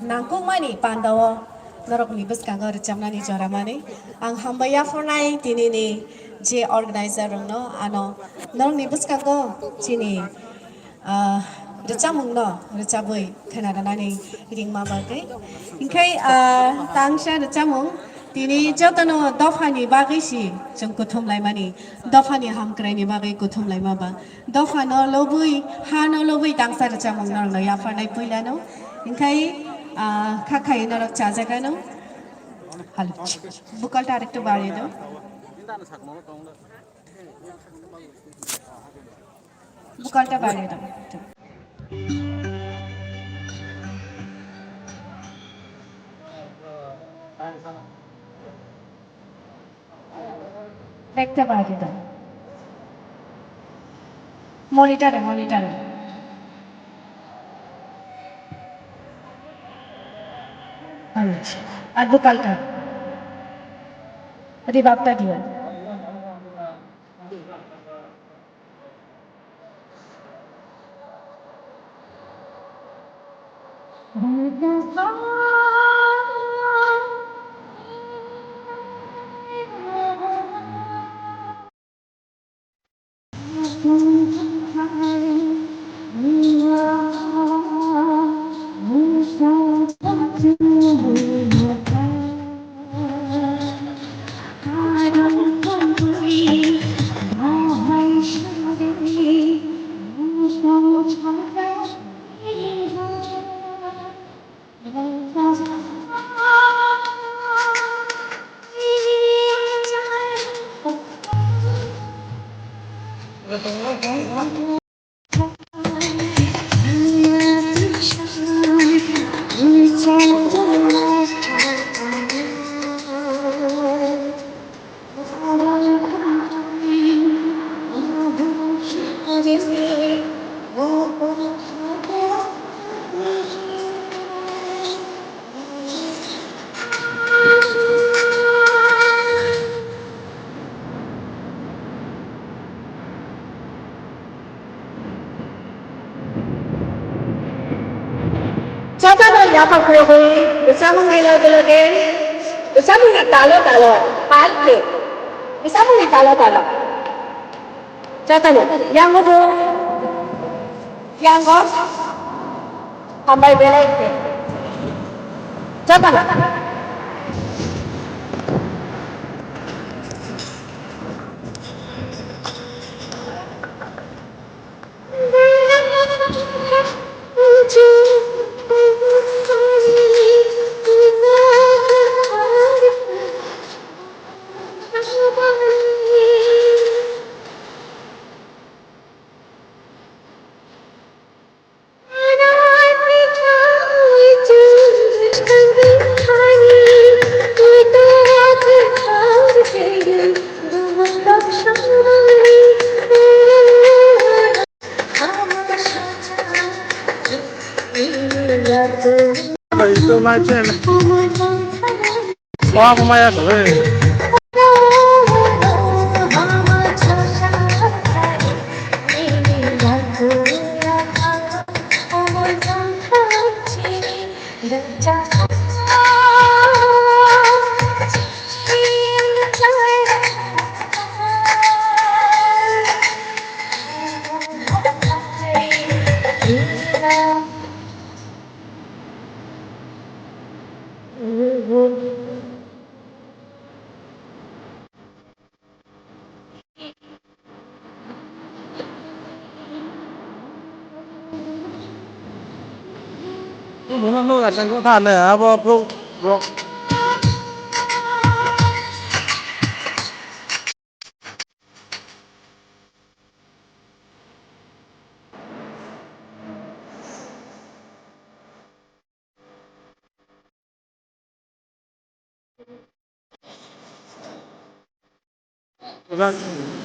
Nangkukmani pandawo norokni bwskango rwchapnani joramani ang hambaya phornai tinini je organizer rokno ano norokni bwskango chini rwchapmung no rwchapui khwnarwnani ringma bagwi hingkhai tangsa rwchapmung tini jotono dofani bagwi si जों kuthumlaimani dofani hamkraini bagwi kuthumlaimaba dofa no lobui ha no lobui tangsa rwchapmung norokno yafarnai puilano hingkhai খাখাই নরক চা জায়গানো হালো বুকালটা আরেকটু বাড়িয়ে দাও বুকালটা বাড়িয়ে দাও একটা বাড়িয়ে দাও মনিটরে মনিটরে আর বুকালটা রিবাবটা দিও Catatlah apa kau bersama dengan lagi bersama dengan talo pasti bersama dengan talo catatlah yang itu yang kau sampai belai catatlah Itu macam wah pemaya tuh. Nó là chẳng có than này à, bo. Vâng.